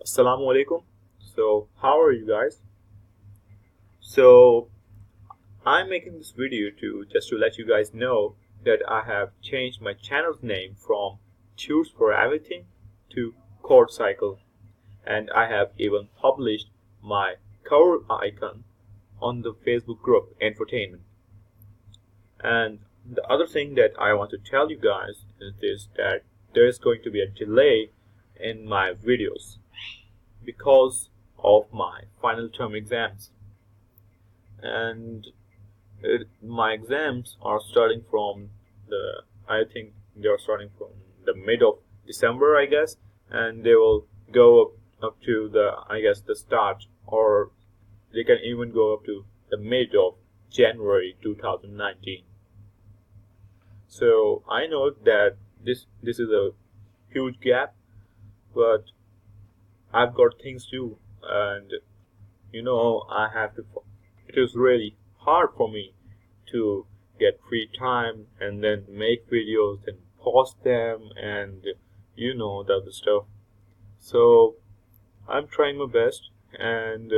Assalamu alaikum. So, how are you guys? So, I'm making this video to let you guys know that I have changed my channel's name from Tunes for Everything to Chord Cycle, and I have even published my cover icon on the Facebook group Infotainment. And the other thing that I want to tell you guys is this, that there is going to be a delay in my videos because of my final term exams, and my exams are starting from I think they are starting from the mid of December, I guess, and they will go up to the start, or they can even go up to the mid of January 2019. So I know that this is a huge gap, but I've got things to do, and I have to. It is really hard for me to get free time and then make videos and post them, and the other stuff. So I'm trying my best, and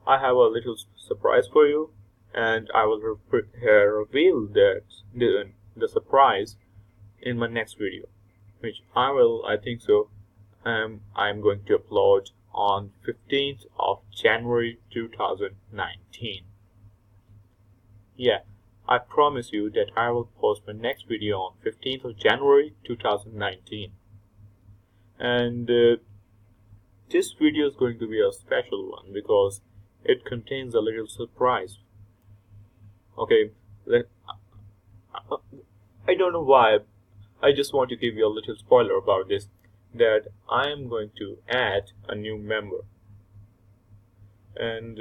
I have a little surprise for you, and I will reveal the surprise in my next video, which I think so, I'm going to upload on 15th of January 2019. Yeah, I promise you that I will post my next video on 15th of January 2019. And this video is going to be a special one because it contains a little surprise. Okay, I don't know why, I just want to give you a little spoiler about this, that I am going to add a new member, and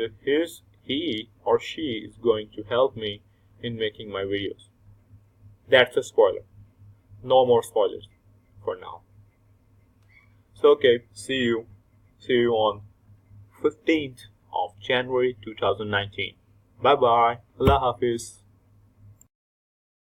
he or she is going to help me in making my videos. That's a spoiler. No more spoilers for now. So okay, see you on 15th of January 2019. Bye bye. Allah Hafiz.